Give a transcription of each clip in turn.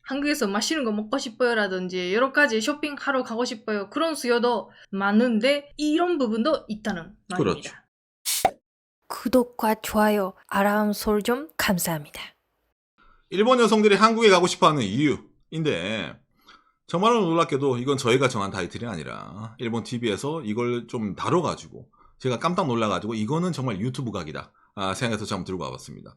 한국에서 맛있는 거 먹고 싶어요라든지 여러 가지 쇼핑하러 가고 싶어요. 그런 수요도 많은데 이런 부분도 있다는 말입니다. 그렇죠. 구독과 좋아요, 알람 설정 감사합니다. 일본 여성들이 한국에 가고 싶어하는 이유인데 정말로 놀랍게도 이건 저희가 정한 타이틀이 아니라 일본 TV에서 이걸 좀 다뤄가지고 제가 깜짝 놀라가지고 이거는 정말 유튜브 각이다 생각해서 좀 들고 와봤습니다.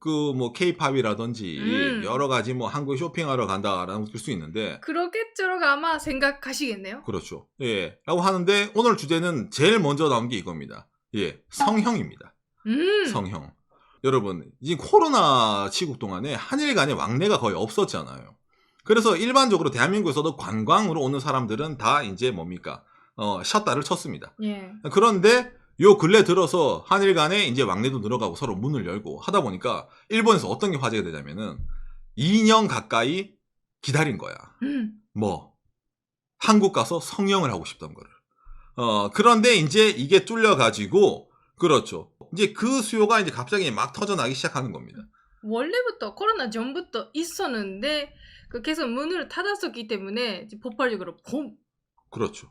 그 뭐 K-팝이라든지 여러 가지 뭐 한국 쇼핑하러 간다라는 것일 수 있는데 그렇겠죠라고 아마 생각하시겠네요. 그렇죠. 예, 라고 하는데 오늘 주제는 제일 먼저 나온 게 이겁니다. 예, 성형입니다. 성형. 여러분, 이 코로나 시국 동안에 한일 간의 왕래가 거의 없었잖아요. 그래서 일반적으로 대한민국에서도 관광으로 오는 사람들은 다 이제 뭡니까? 셧다를 쳤습니다. 예. 그런데 요 근래 들어서 한일 간에 이제 왕래도 늘어가고 서로 문을 열고 하다 보니까 일본에서 어떤 게 화제가 되냐면은 2년 가까이 기다린 거야. 뭐 한국 가서 성형을 하고 싶던 거를. 그런데 이제 이게 뚫려가지고 그렇죠. 이제 그 수요가 이제 갑자기 막 터져나기 시작하는 겁니다. 원래부터 코로나 전부터 있었는데 그 계속 문을 닫았었기 때문에 이제 폭발적으로 봄. 그렇죠.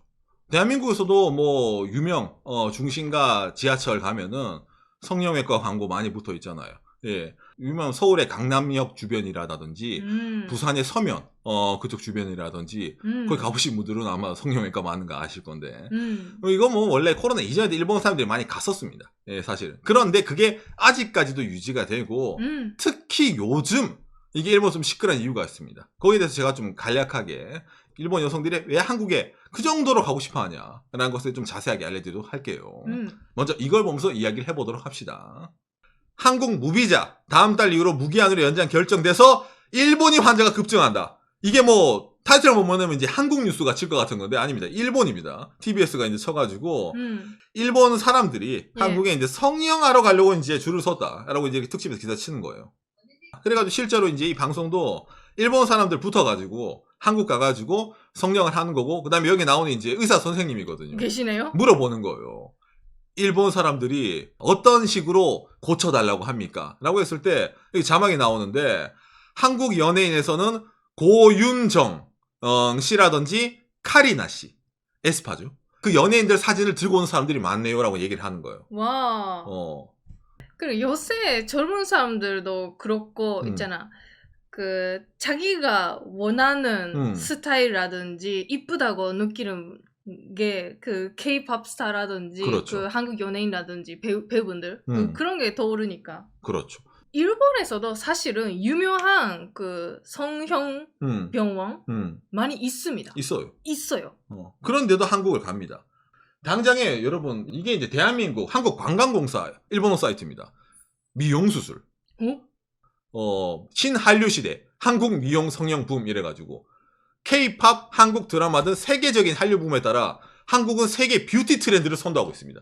대한민국에서도 뭐 유명 중심가 지하철 가면은 성형외과 광고 많이 붙어 있잖아요. 예, 유명 서울의 강남역 주변이라든지 부산의 서면 그쪽 주변이라든지 거기 가보신 분들은 아마 성형외과 많은 거 아실 건데 이거 뭐 원래 코로나 이전에도 일본 사람들이 많이 갔었습니다. 예, 사실. 그런데 그게 아직까지도 유지가 되고 특히 요즘 이게 일본 좀 시끄러운 이유가 있습니다. 거기에 대해서 제가 좀 간략하게 일본 여성들이 왜 한국에 그 정도로 가고 싶어 하냐라는 것을 좀 자세하게 알려드리도록 할게요. 먼저 이걸 보면서 이야기를 해보도록 합시다. 한국 무비자 다음 달 이후로 무기한으로 연장 결정돼서 일본이 환자가 급증한다. 이게 뭐 타이틀을 보면은 이제 한국 뉴스가 칠 것 같은 건데 아닙니다. 일본입니다. TBS가 이제 쳐가지고 일본 사람들이 예. 한국에 이제 성형하러 가려고 이제 줄을 섰다라고 이제 특집에서 기사 치는 거예요. 그래가지고 실제로 이제 이 방송도 일본 사람들 붙어가지고 한국 가가지고 성형을 하는 거고 그 다음에 여기 나오는 이제 의사 선생님이거든요. 계시네요. 물어보는 거예요. 일본 사람들이 어떤 식으로 고쳐달라고 합니까? 라고 했을 때 여기 자막이 나오는데 한국 연예인에서는 고윤정 씨라든지 카리나 씨, 에스파죠. 그 연예인들 사진을 들고 오는 사람들이 많네요 라고 얘기를 하는 거예요. 와. 그리고 요새 젊은 사람들도 그렇고 있잖아. 그 자기가 원하는 스타일이라든지 이쁘다고 느끼는 게 그 K-팝 스타라든지 그렇죠. 그 한국 연예인이라든지 배우분들 그런 게 떠오르니까. 그렇죠. 일본에서도 사실은 유명한 그 성형 병원 많이 있습니다. 있어요. 그런데도 한국을 갑니다. 당장에 여러분 이게 이제 대한민국 한국관광공사 일본어 사이트입니다. 미용수술. 신한류시대 한국 미용 성형 붐 이래가지고 K-팝 한국 드라마 등 세계적인 한류 붐에 따라 한국은 세계 뷰티 트렌드를 선도하고 있습니다.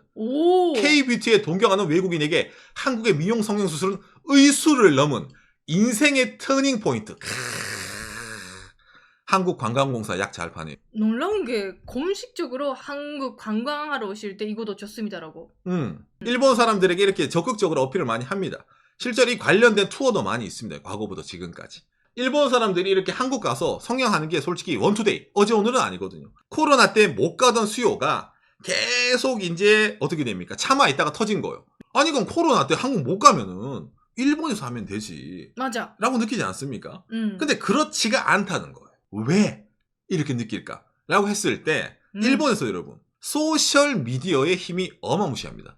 K-뷰티에 동경하는 외국인에게 한국의 미용 성형 수술은 의수를 넘은 인생의 터닝 포인트. 한국관광공사 약 잘 파네. 놀라운 게 공식적으로 한국 관광하러 오실 때 이거도 좋습니다라고. 일본 사람들에게 이렇게 적극적으로 어필을 많이 합니다. 실제로 이 관련된 투어도 많이 있습니다. 과거부터 지금까지. 일본 사람들이 이렇게 한국 가서 성형하는 게 솔직히 원투데이, 어제 오늘은 아니거든요. 코로나 때 못 가던 수요가 계속 이제 어떻게 됩니까? 참아 있다가 터진 거예요. 아니 그럼 코로나 때 한국 못 가면은 일본에서 하면 되지. 맞아. 라고 느끼지 않습니까? 근데 그렇지가 않다는 거예요. 왜 이렇게 느낄까? 라고 했을 때 일본에서 여러분 소셜미디어의 힘이 어마무시합니다.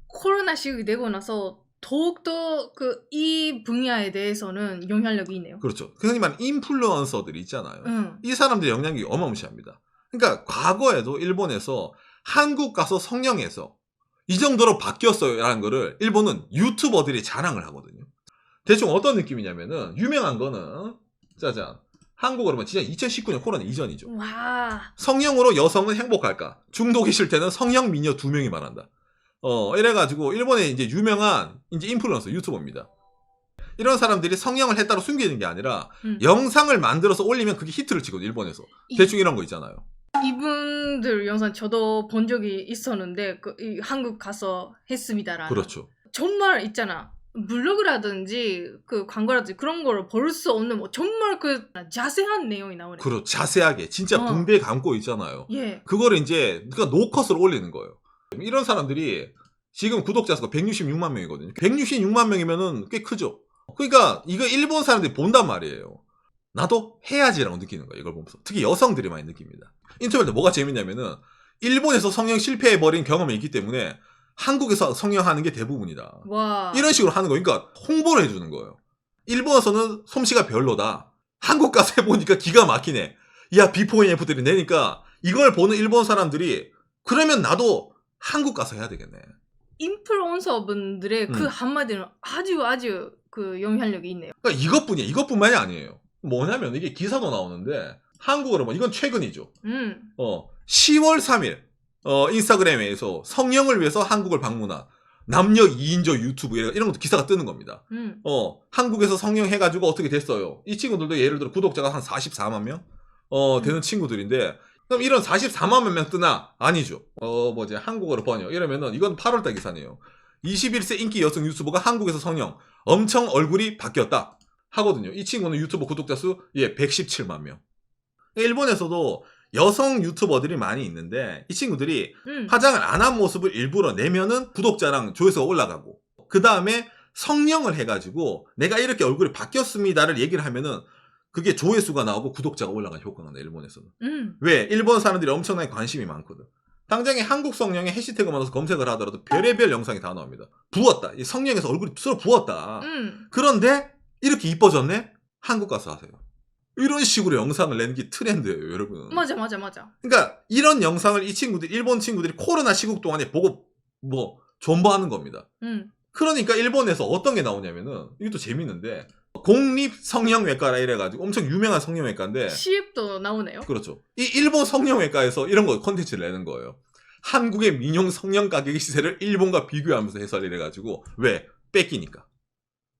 코로나 시국이 되고 나서 더욱더 그 이 분야에 대해서는 영향력이 있네요. 그렇죠. 흔히 말하는 인플루언서들이 있잖아요. 이 사람들의 영향력이 어마무시합니다. 그러니까 과거에도 일본에서 한국 가서 성형해서 이 정도로 바뀌었어요 라는 거를 일본은 유튜버들이 자랑을 하거든요. 대충 어떤 느낌이냐면은 유명한 거는 짜잔 한국으로 보면 진짜 2019년 코로나 이전이죠. 와. 성형으로 여성은 행복할까? 중독이 싫을 때는 성형 미녀 2명이 말한다. 이래가지고 일본에 이제 유명한 이제 인플루언서 유튜버입니다. 이런 사람들이 성형을 했다고 숨기는 게 아니라 영상을 만들어서 올리면 그게 히트를 치거든요. 일본에서. 대충 이런 거 있잖아요. 이분들 영상 저도 본 적이 있었는데 한국 가서 했습니다라는. 그렇죠. 정말 있잖아. 블로그라든지 그 광고라든지 그런 거를 볼 수 없는 뭐 정말 그 자세한 내용이 나오네. 그렇죠. 자세하게 진짜 어. 분배 감고 있잖아요. 예. 그거를 이제 그러니까 노컷으로 올리는 거예요. 이런 사람들이 지금 구독자 수가 166만 명이거든요. 166만 명이면은 꽤 크죠. 그러니까 이거 일본 사람들이 본단 말이에요. 나도 해야지라고 느끼는 거예요. 이걸 보면서. 특히 여성들이 많이 느낍니다. 인터뷰할 때 뭐가 재밌냐면은 일본에서 성형 실패해버린 경험이 있기 때문에 한국에서 성형하는 게 대부분이다. 와. 이런 식으로 하는 거예요. 그러니까 홍보를 해주는 거예요. 일본에서는 솜씨가 별로다. 한국 가서 해보니까 기가 막히네. 야, 비포 앤 애프터들이 내니까 이걸 보는 일본 사람들이 그러면 나도 한국 가서 해야 되겠네. 인플루언서 분들의 그 한마디는 아주 그 영향력이 있네요. 그러니까 이것뿐이야. 이것뿐만이 아니에요. 뭐냐면 이게 기사도 나오는데 한국어로 뭐 이건 최근이죠. 10월 3일 인스타그램에서 성형을 위해서 한국을 방문한 남녀 2인조 유튜브 이런 것도 기사가 뜨는 겁니다. 한국에서 성형해가지고 어떻게 됐어요. 이 친구들도 예를 들어 구독자가 한 44만 명 되는 친구들인데 그럼 이런 44만 명 뜨나? 아니죠. 뭐지 한국어로 번역 이러면은 이건 8월달 기사네요. 21세 인기 여성 유튜버가 한국에서 성형 엄청 얼굴이 바뀌었다 하거든요. 이 친구는 유튜버 구독자 수 117만 명. 일본에서도 여성 유튜버들이 많이 있는데 이 친구들이 화장을 안 한 모습을 일부러 내면은 구독자랑 조회수가 올라가고 그 다음에 성형을 해가지고 내가 이렇게 얼굴이 바뀌었습니다를 얘기를 하면은 그게 조회수가 나오고 구독자가 올라가는 효과가 나요. 일본에서는. 왜? 일본 사람들이 엄청나게 관심이 많거든. 당장에 한국 성형에 해시태그만 넣어서 검색을 하더라도 별의별 영상이 다 나옵니다. 부었다. 이 성형에서 얼굴이 스스로 부었다. 그런데 이렇게 이뻐졌네? 한국 가서 하세요. 이런 식으로 영상을 내는 게 트렌드예요, 여러분. 맞아. 그러니까 이런 영상을 이 친구들, 일본 친구들이 코로나 시국 동안에 보고 뭐 존버하는 겁니다. 그러니까 일본에서 어떤 게 나오냐면은 이것도 재밌는데 공립 성형외과라 이래가지고 엄청 유명한 성형외과인데 시입도 나오네요. 그렇죠. 이 일본 성형외과에서 이런 거 콘텐츠를 내는 거예요. 한국의 민용 성형 가격 시세를 일본과 비교하면서 해설 이래가지고 왜? 뺏기니까.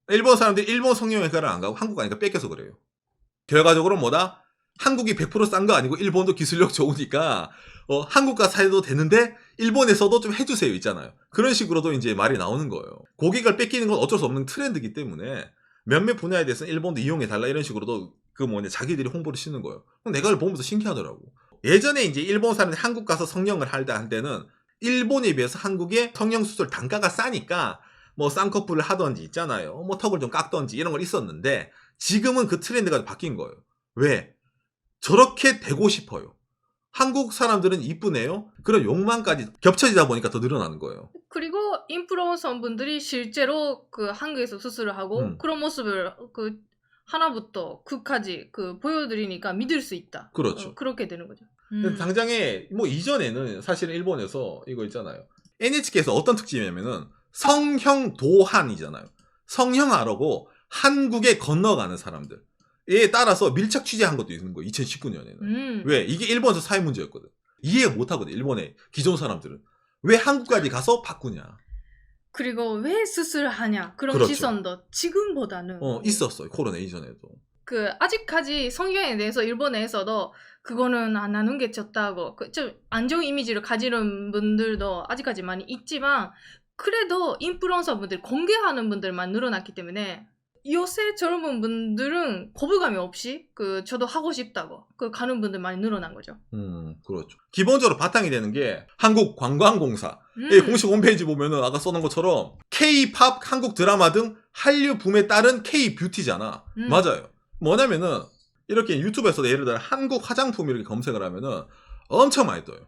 일본 사람들이 일본 성형외과를 안 가고 한국 가니까 뺏겨서 그래요. 결과적으로 뭐다? 한국이 100% 싼 거 아니고 일본도 기술력 좋으니까 한국 가서 해도 되는데 일본에서도 좀 해주세요 있잖아요. 그런 식으로도 이제 말이 나오는 거예요. 고객을 뺏기는 건 어쩔 수 없는 트렌드이기 때문에 몇몇 분야에 대해서는 일본도 이용해달라 이런 식으로도 자기들이 홍보를 시는 거예요. 내가 그걸 보면서 신기하더라고. 예전에 이제 일본 사람들이 한국 가서 성형을 할 때는 일본에 비해서 한국의 성형수술 단가가 싸니까 뭐 쌍꺼풀을 하던지 있잖아요. 뭐 턱을 좀 깎던지 이런 걸 있었는데 지금은 그 트렌드가 바뀐 거예요. 왜? 저렇게 되고 싶어요. 한국 사람들은 이쁘네요. 그런 욕망까지 겹쳐지다 보니까 더 늘어나는 거예요. 그리고 인플루언서 분들이 실제로 그 한국에서 수술을 하고 그런 모습을 그 하나부터 끝까지 그 보여드리니까 믿을 수 있다. 그렇죠. 그렇게 되는 거죠. 근데 당장에 뭐 이전에는 사실은 일본에서 이거 있잖아요. NHK에서 어떤 특집이냐면은 성형도한이잖아요. 성형하려고 한국에 건너가는 사람들. 에 따라서 밀착 취재한 것도 있는 거예요. 2019년에는. 왜? 이게 일본에서 사회 문제였거든. 이해 못하거든. 일본의 기존 사람들은. 왜 한국까지 가서 바꾸냐. 그리고 왜 수술하냐. 그런 그렇죠. 시선도 지금보다는 있었어요. 코로나 이전에도. 그 아직까지 성형에 대해서 일본에서도 그거는 안 하는 게 좋다고 좀 안 좋은 이미지를 가지는 분들도 아직까지 많이 있지만 그래도 인플루언서 분들 공개하는 분들만 늘어났기 때문에 요새 젊은 분들은 거부감이 없이 저도 하고 싶다고 가는 분들 많이 늘어난 거죠. 그렇죠. 기본적으로 바탕이 되는 게 한국관광공사 공식 홈페이지 보면은 아까 써놓은 것처럼 K-팝, 한국 드라마 등 한류 붐에 따른 K-뷰티잖아. 맞아요. 뭐냐면은 이렇게 유튜브에서 예를 들어 한국 화장품 이렇게 검색을 하면은 엄청 많이 떠요.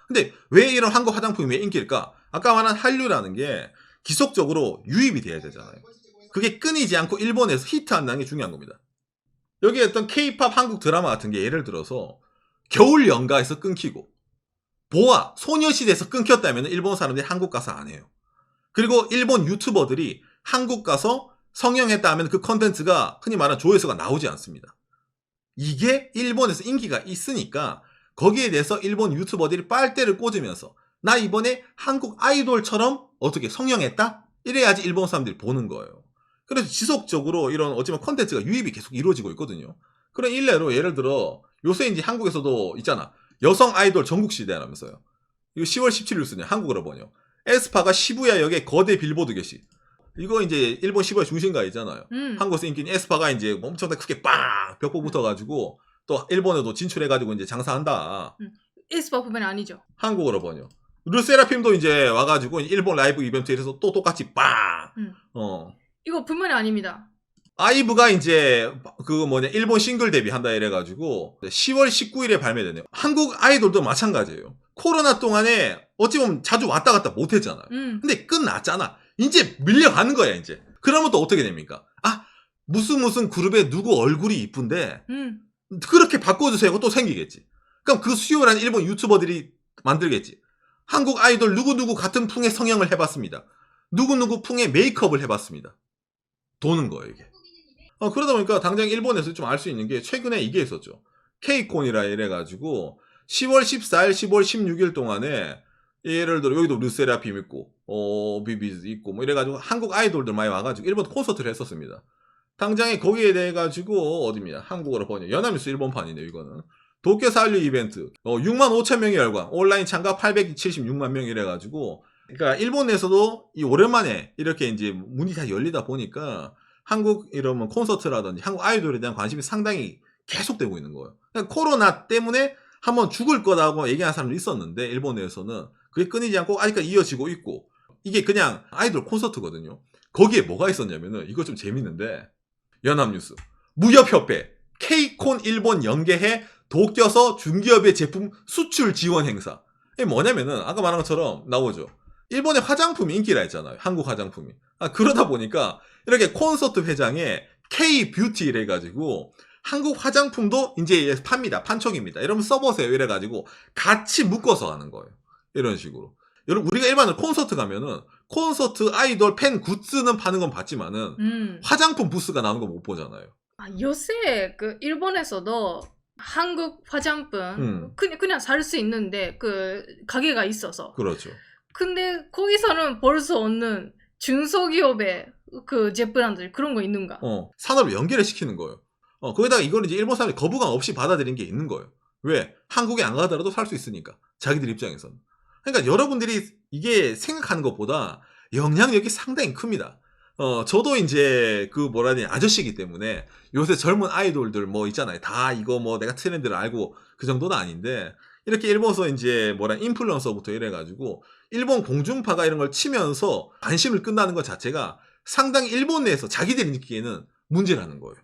근데 왜 이런 한국 화장품이 왜 인기일까? 아까 말한 한류라는 게 지속적으로 유입이 돼야 되잖아요. 그게 끊이지 않고 일본에서 히트한다는 게 중요한 겁니다. 여기 어떤 K-팝 한국 드라마 같은 게 예를 들어서 겨울 연가에서 끊기고 보아, 소녀시대에서 끊겼다면 일본 사람들이 한국 가서 안 해요. 그리고 일본 유튜버들이 한국 가서 성형했다 하면 그 컨텐츠가 흔히 말하는 조회수가 나오지 않습니다. 이게 일본에서 인기가 있으니까 거기에 대해서 일본 유튜버들이 빨대를 꽂으면서 나 이번에 한국 아이돌처럼 어떻게 성형했다? 이래야지 일본 사람들이 보는 거예요. 그래서 지속적으로 이런 어찌보면 콘텐츠가 유입이 계속 이루어지고 있거든요. 그런 일례로 예를 들어 요새 이제 한국에서도 있잖아. 여성 아이돌 전국시대라면서요. 이거 10월 17일 뉴스냐. 한국어로 번역. 에스파가 시부야역에 거대 빌보드 게시. 이거 이제 일본 15의 중심가 있잖아요. 한국에서 인기인 에스파가 이제 엄청나게 크게 빵 벽보 붙어가지고 또 일본에도 진출해가지고 이제 장사한다. 에스파 부분이 아니죠. 한국어로 번역. 르세라핌도 이제 와가지고 일본 라이브 이벤트에서 또 똑같이 빵. 이거 분명히 아닙니다. 아이브가 이제 일본 싱글 데뷔한다 이래가지고 10월 19일에 발매되네요. 한국 아이돌도 마찬가지예요. 코로나 동안에 어찌 보면 자주 왔다 갔다 못했잖아요. 근데 끝났잖아. 이제 밀려가는 거야 이제. 그러면 또 어떻게 됩니까? 아 무슨 그룹에 누구 얼굴이 이쁜데 그렇게 바꿔주세요가 또 생기겠지. 그럼 그 수요라는 일본 유튜버들이 만들겠지. 한국 아이돌 누구누구 같은 풍의 성형을 해봤습니다. 누구누구 풍의 메이크업을 해봤습니다. 도는 거예요 이게. 그러다 보니까 당장 일본에서 좀 알 수 있는 게 최근에 이게 있었죠. 케이콘이라 이래가지고 10월 14일, 10월 16일 동안에 예를 들어 여기도 르세라핌 있고 비비즈 있고 뭐 이래가지고 한국 아이돌들 많이 와가지고 일본 콘서트를 했었습니다. 당장에 거기에 대해 가지고 어디입니다. 한국어로 번역. 연합뉴스 일본판이네요 이거는. 도쿄 한류 이벤트 6만 5천 명이 열광. 온라인 참가 876만 명 이래가지고 그러니까 일본 내에서도 이 오랜만에 이렇게 이제 문이 다 열리다 보니까 한국 이러면 콘서트라든지 한국 아이돌에 대한 관심이 상당히 계속되고 있는 거예요. 그러니까 코로나 때문에 한번 죽을 거라고 얘기하는 사람도 있었는데 일본 내에서는 그게 끊이지 않고 아직까지 이어지고 있고 이게 그냥 아이돌 콘서트거든요. 거기에 뭐가 있었냐면은 이거 좀 재밌는데 연합뉴스 무협협회 케이콘 일본 연계해 도쿄서 중기업의 제품 수출 지원 행사. 이게 뭐냐면은 아까 말한 것처럼 나오죠. 일본의 화장품이 인기라 했잖아요. 한국 화장품이. 그러다 보니까 이렇게 콘서트 회장에 K-뷰티 이래가지고 한국 화장품도 이제 팝니다. 판촉입니다. 여러분 써보세요. 이래가지고 같이 묶어서 하는 거예요. 이런 식으로. 여러분 우리가 일반으로 콘서트 가면은 콘서트 아이돌 팬 굿즈는 파는 건 봤지만은 화장품 부스가 나오는 거 못 보잖아요. 요새 그 일본에서도 한국 화장품 그냥 살 수 있는데 그 가게가 있어서. 그렇죠. 근데 거기서는 볼 수 없는 중소기업의 그 제브라인드 그런 거 있는가? 산업을 연계를 시키는 거예요. 거기다가 이걸 이제 일본 사람이 거부감 없이 받아들인 게 있는 거예요. 왜? 한국에 안 가더라도 살 수 있으니까. 자기들 입장에서는. 그러니까 여러분들이 이게 생각하는 것보다 영향력이 상당히 큽니다. 저도 이제 아저씨이기 때문에 요새 젊은 아이돌들 뭐 있잖아요. 다 이거 뭐 내가 트렌드를 알고 그 정도는 아닌데 이렇게 일본에서 이제 인플루언서부터 이래가지고 일본 공중파가 이런 걸 치면서 관심을 끈다는 것 자체가 상당히 일본 내에서 자기들이 느끼기에는 문제라는 거예요.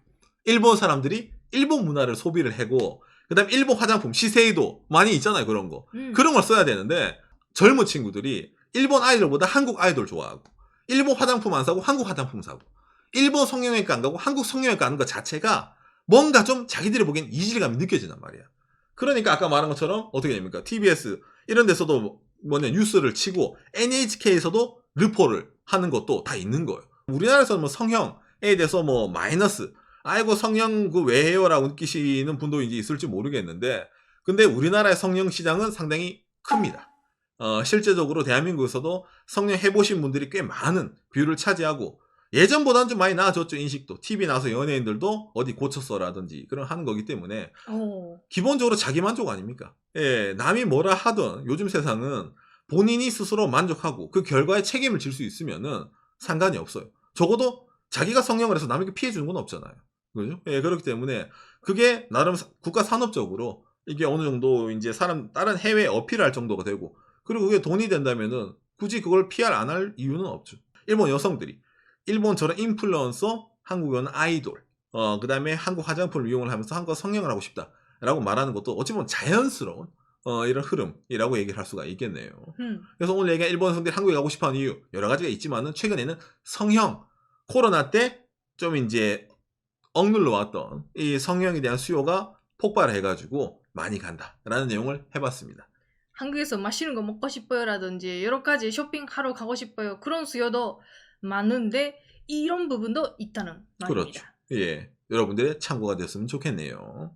일본 사람들이 일본 문화를 소비를 하고 그 다음에 일본 화장품, 시세이도 많이 있잖아요. 그런 거. 그런 걸 써야 되는데 젊은 친구들이 일본 아이돌보다 한국 아이돌 좋아하고 일본 화장품 안 사고 한국 화장품 사고 일본 성형외과 안 가고 한국 성형외과 가는 것 자체가 뭔가 좀 자기들이 보기엔 이질감이 느껴진단 말이야. 그러니까 아까 말한 것처럼 어떻게 됩니까? TBS 이런 데서도 뉴스를 치고 NHK에서도 르포를 하는 것도 다 있는 거예요. 우리나라에서는 성형에 대해서 마이너스 아이고 성형 왜 해요? 라고 느끼시는 분도 이제 있을지 모르겠는데 근데 우리나라의 성형 시장은 상당히 큽니다. 실제적으로 대한민국에서도 성형 해보신 분들이 꽤 많은 비율을 차지하고 예전보다는 좀 많이 나아졌죠. 인식도. TV 나와서 연예인들도 어디 고쳤어라든지 그런 하는 거기 때문에 기본적으로 자기 만족 아닙니까? 예, 남이 뭐라 하든 요즘 세상은 본인이 스스로 만족하고 그 결과에 책임을 질 수 있으면은 상관이 없어요. 적어도 자기가 성형을 해서 남에게 피해 주는 건 없잖아요. 그죠? 예, 그렇기 때문에 그게 나름 국가 산업적으로 이게 어느 정도 이제 다른 해외에 어필할 정도가 되고 그리고 그게 돈이 된다면은 굳이 그걸 PR 안 할 이유는 없죠. 일본 여성들이 일본 저런 인플루언서, 한국에는 아이돌, 그 다음에 한국 화장품을 이용을 하면서 한국 성형을 하고 싶다라고 말하는 것도 어찌 보면 자연스러운 이런 흐름이라고 얘기를 할 수가 있겠네요. 그래서 오늘 얘기한 일본 여성들이 한국에 가고 싶어하는 이유 여러 가지가 있지만은 최근에는 성형, 코로나 때 좀 이제 억눌러 왔던 이 성형에 대한 수요가 폭발을 해가지고 많이 간다라는 내용을 해봤습니다. 한국에서 맛있는 거 먹고 싶어요라든지 여러 가지 쇼핑하러 가고 싶어요. 그런 수요도 많은데 이런 부분도 있다는 말입니다. 그렇죠. 예, 여러분들의 참고가 됐으면 좋겠네요.